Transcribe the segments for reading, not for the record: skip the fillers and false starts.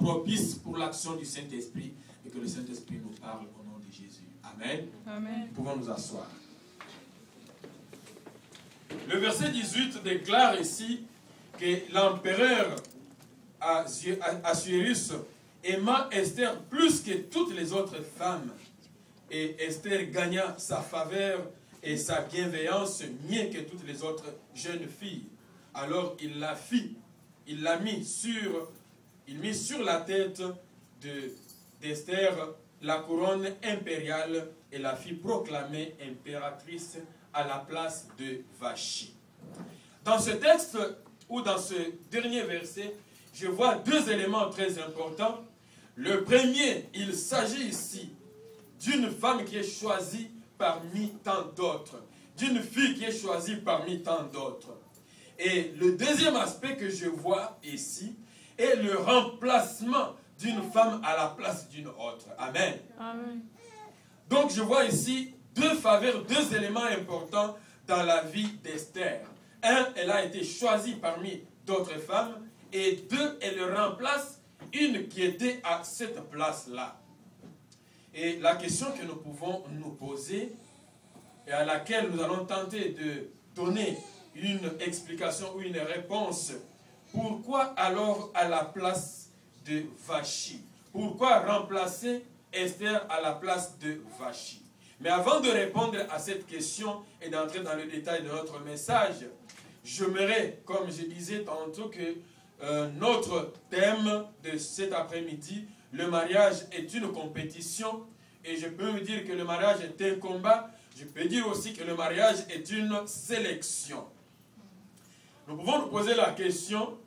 propice pour l'action du Saint-Esprit et que le Saint-Esprit nous parle au nom de Jésus. Amen. Amen. Nous pouvons nous asseoir. Le verset 18 déclare ici que l'empereur Assuérus aima Esther plus que toutes les autres femmes. Et Esther gagna sa faveur et sa bienveillance mieux que toutes les autres jeunes filles. Alors il mit sur la tête d'Esther la couronne impériale et la fit proclamer impératrice à la place de Vachi. Dans ce texte, ou dans ce dernier verset, je vois deux éléments très importants. Le premier, il s'agit ici d'une femme qui est choisie parmi tant d'autres, d'une fille qui est choisie parmi tant d'autres. Et le deuxième aspect que je vois ici est le remplacement d'une femme à la place d'une autre. Amen. Amen. Donc je vois ici deux faveurs, deux éléments importants dans la vie d'Esther. Un, elle a été choisie parmi d'autres femmes. Et deux, elle remplace une qui était à cette place-là. Et la question que nous pouvons nous poser, et à laquelle nous allons tenter de donner une explication ou une réponse, pourquoi alors à la place de Vachi? Pourquoi remplacer Esther à la place de Vachi? Mais avant de répondre à cette question et d'entrer dans le détail de notre message, j'aimerais, comme je disais tantôt, que notre thème de cet après-midi, le mariage est une compétition, et je peux me dire que le mariage est un combat, je peux dire aussi que le mariage est une sélection. Nous pouvons nous poser la question,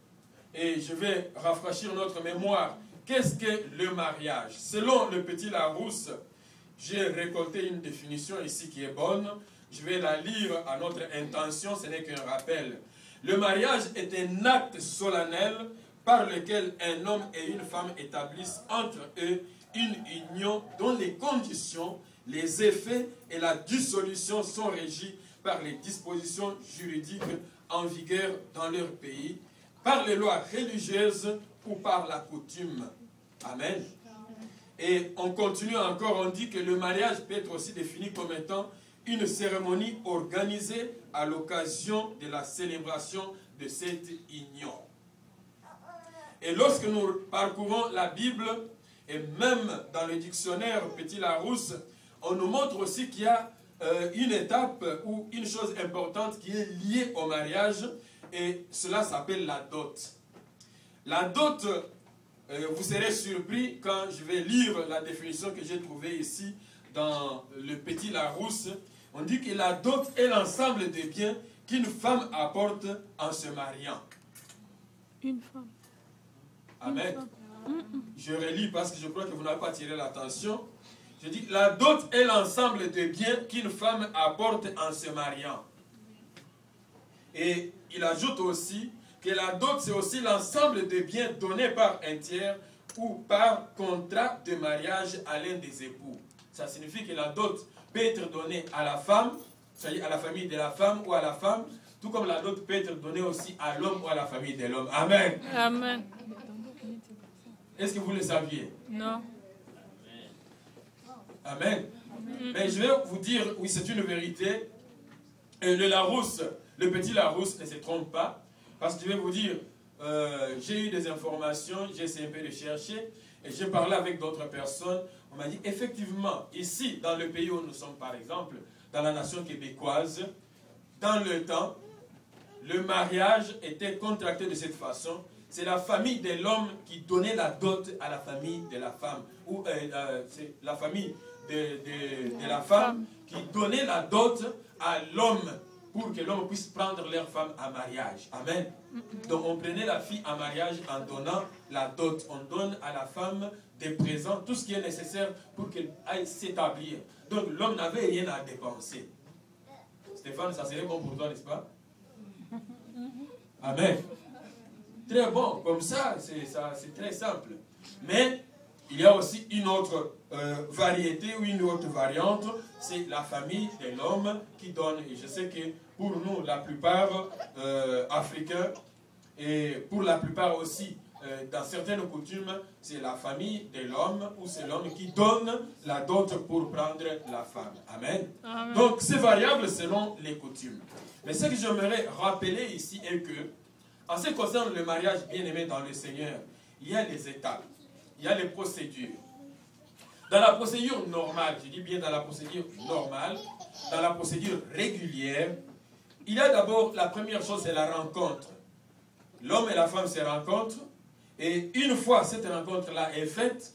et je vais rafraîchir notre mémoire, qu'est-ce que le mariage? Selon le petit Larousse, j'ai récolté une définition ici qui est bonne, je vais la lire à notre intention, ce n'est qu'un rappel. Le mariage est un acte solennel par lequel un homme et une femme établissent entre eux une union dont les conditions, les effets et la dissolution sont régis par les dispositions juridiques en vigueur dans leur pays, par les lois religieuses ou par la coutume. Amen. Et on continue encore, on dit que le mariage peut être aussi défini comme étant une cérémonie organisée à l'occasion de la célébration de cette union. Et lorsque nous parcourons la Bible, et même dans le dictionnaire Petit Larousse, on nous montre aussi qu'il y a une étape ou une chose importante qui est liée au mariage, et cela s'appelle la dot. La dot, vous serez surpris quand je vais lire la définition que j'ai trouvée ici dans le Petit Larousse. On dit que la dot est l'ensemble des biens qu'une femme apporte en se mariant. Une femme. Amen. Je relis parce que je crois que vous n'avez pas tiré l'attention. Je dis, la dot est l'ensemble des biens qu'une femme apporte en se mariant. Et il ajoute aussi que la dot, c'est aussi l'ensemble des biens donnés par un tiers ou par contrat de mariage à l'un des époux. Ça signifie que la dot peut être donnée à la femme, c'est-à-dire à la famille de la femme ou à la femme, tout comme la dot peut être donnée aussi à l'homme ou à la famille de l'homme. Amen. Amen. Est-ce que vous le saviez? Non. Amen. Mais je vais vous dire, oui, c'est une vérité. Et le Larousse, le petit Larousse ne se trompe pas. Parce que je vais vous dire, j'ai eu des informations, j'ai essayé un peu de chercher, et j'ai parlé avec d'autres personnes. On m'a dit, effectivement, ici, dans le pays où nous sommes, par exemple, dans la nation québécoise, dans le temps, le mariage était contracté de cette façon. C'est la famille de l'homme qui donnait la dot à la famille de la femme. Ou c'est la famille de la femme qui donnait la dot à l'homme pour que l'homme puisse prendre leur femme à mariage. Amen. Donc on prenait la fille à mariage en donnant la dot. On donne à la femme des présents, tout ce qui est nécessaire pour qu'elle aille s'établir. Donc l'homme n'avait rien à dépenser. Stéphane, ça serait bon pour toi, n'est-ce pas? Amen. Très bon, comme ça, c'est très simple. Mais il y a aussi une autre variété ou une autre variante, c'est la famille de l'homme qui donne. Et je sais que pour nous, la plupart africains, et pour la plupart aussi dans certaines coutumes, c'est la famille de l'homme ou c'est l'homme qui donne la dot pour prendre la femme. Amen. Amen. Donc c'est variable selon les coutumes. Mais ce que j'aimerais rappeler ici est que, en ce qui concerne le mariage bien-aimé dans le Seigneur, il y a les étapes, il y a les procédures. Dans la procédure normale, je dis bien dans la procédure normale, dans la procédure régulière, il y a d'abord, la première chose, c'est la rencontre. L'homme et la femme se rencontrent, et une fois cette rencontre-là est faite,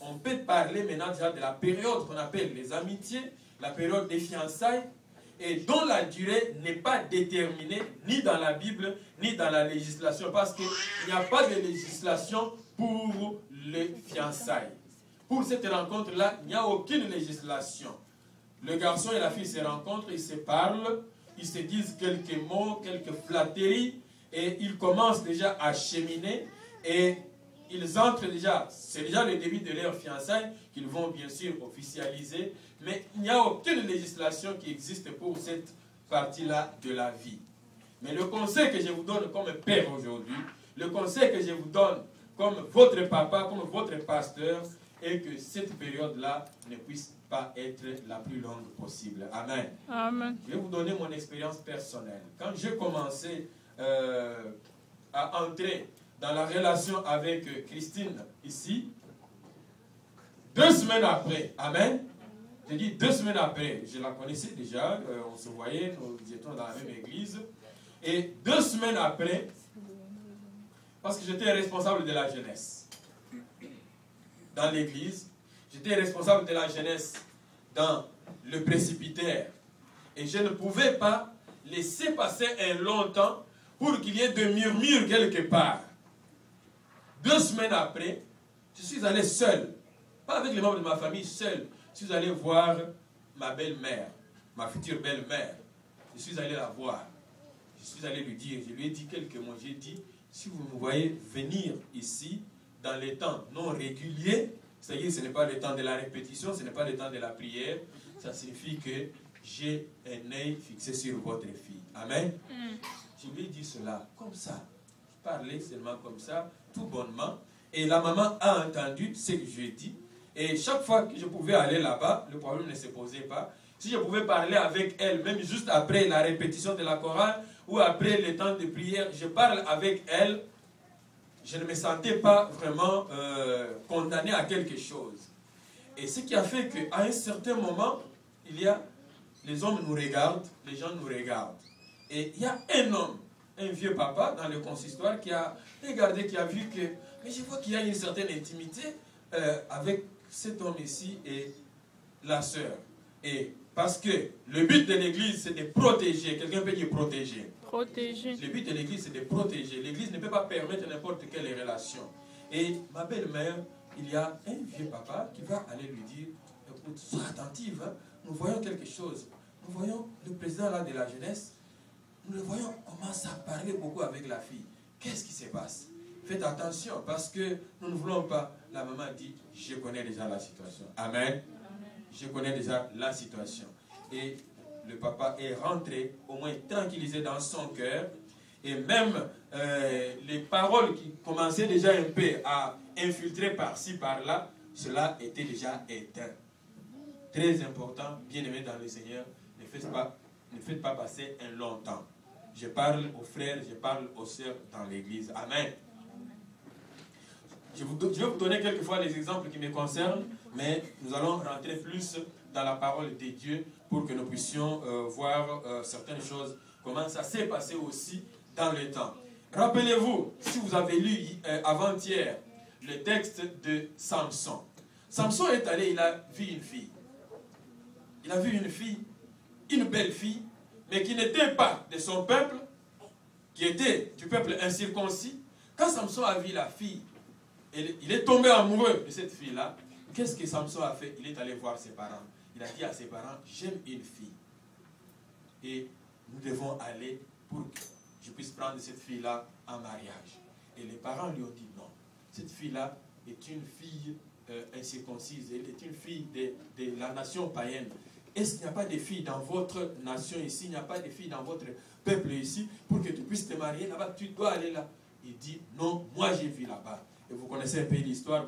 on peut parler maintenant déjà de la période qu'on appelle les amitiés, la période des fiançailles, et dont la durée n'est pas déterminée ni dans la Bible, ni dans la législation, parce qu'il n'y a pas de législation pour les fiançailles. Pour cette rencontre-là, il n'y a aucune législation. Le garçon et la fille se rencontrent, ils se parlent, ils se disent quelques mots, quelques flatteries, et ils commencent déjà à cheminer, et ils entrent déjà, c'est déjà le début de leur fiançailles, qu'ils vont bien sûr officialiser, mais il n'y a aucune législation qui existe pour cette partie-là de la vie. Mais le conseil que je vous donne comme père aujourd'hui, le conseil que je vous donne comme votre papa, comme votre pasteur, est que cette période-là ne puisse pas être la plus longue possible. Amen. Amen. Je vais vous donner mon expérience personnelle. Quand j'ai commencé à entrer dans la relation avec Christine ici, 2 semaines après, amen, je dis 2 semaines après, je la connaissais déjà, on se voyait, nous étions dans la même église, et 2 semaines après, parce que j'étais responsable de la jeunesse dans l'église, j'étais responsable de la jeunesse dans le presbytère, et je ne pouvais pas laisser passer un long temps pour qu'il y ait de murmures quelque part. 2 semaines après, je suis allé seul, pas avec les membres de ma famille, seul. Je suis allé voir ma belle-mère, ma future belle-mère. Je suis allé la voir. Je suis allé lui dire, je lui ai dit quelques mots. J'ai dit, si vous me voyez venir ici, dans les temps non réguliers, c'est-à-dire ce n'est pas le temps de la répétition, ce n'est pas le temps de la prière, ça signifie que j'ai un œil fixé sur votre fille. Amen. Je lui ai dit cela, comme ça. Je parlais seulement comme ça, tout bonnement. Et la maman a entendu ce que je lui ai dit. Et chaque fois que je pouvais aller là-bas, le problème ne se posait pas. Si je pouvais parler avec elle, même juste après la répétition de la chorale, ou après le temps de prière, je parle avec elle, je ne me sentais pas vraiment condamné à quelque chose. Et ce qui a fait qu'à un certain moment, les hommes nous regardent, les gens nous regardent. Et il y a un homme, un vieux papa dans le consistoire qui a regardé, qui a vu que, mais je vois qu'il y a une certaine intimité avec cet homme ici et la sœur. Et parce que le but de l'église, c'est de protéger. Quelqu'un peut dire protéger. Protéger. Le but de l'église, c'est de protéger. L'église ne peut pas permettre n'importe quelle relation. Et ma belle-mère, il y a un vieux papa qui va aller lui dire, écoute, sois attentive, hein. Nous voyons quelque chose. Nous voyons le président là de la jeunesse, nous le voyons commencer à parler beaucoup avec la fille. Qu'est-ce qui se passe? Faites attention parce que nous ne voulons pas. La maman dit, je connais déjà la situation. Amen. Je connais déjà la situation. Et le papa est rentré, au moins tranquillisé dans son cœur. Et même les paroles qui commençaient déjà un peu à infiltrer par-ci, par-là, cela était déjà éteint. Très important, bien-aimé dans le Seigneur, ne faites pas passer un long temps. Je parle aux frères, je parle aux sœurs dans l'église. Amen. Je vais vous donner quelquefois les exemples qui me concernent, mais nous allons rentrer plus dans la parole de Dieu pour que nous puissions voir certaines choses, comment ça s'est passé aussi dans le temps. Rappelez-vous, si vous avez lu avant-hier le texte de Samson. Samson est allé, il a vu une fille. Il a vu une fille, une belle fille, mais qui n'était pas de son peuple, qui était du peuple incirconcis. Quand Samson a vu la fille, il est tombé amoureux de cette fille-là. Qu'est-ce que Samson a fait? Il est allé voir ses parents. Il a dit à ses parents, j'aime une fille. Et nous devons aller pour que je puisse prendre cette fille-là en mariage. Et les parents lui ont dit non. Cette fille-là est une fille incirconcise. Elle est une fille de la nation païenne. Est-ce qu'il n'y a pas de filles dans votre nation ici? Il n'y a pas de filles dans votre peuple ici pour que tu puisses te marier là-bas? Tu dois aller là. Il dit non, moi j'ai vu là-bas. Et vous connaissez un peu l'histoire.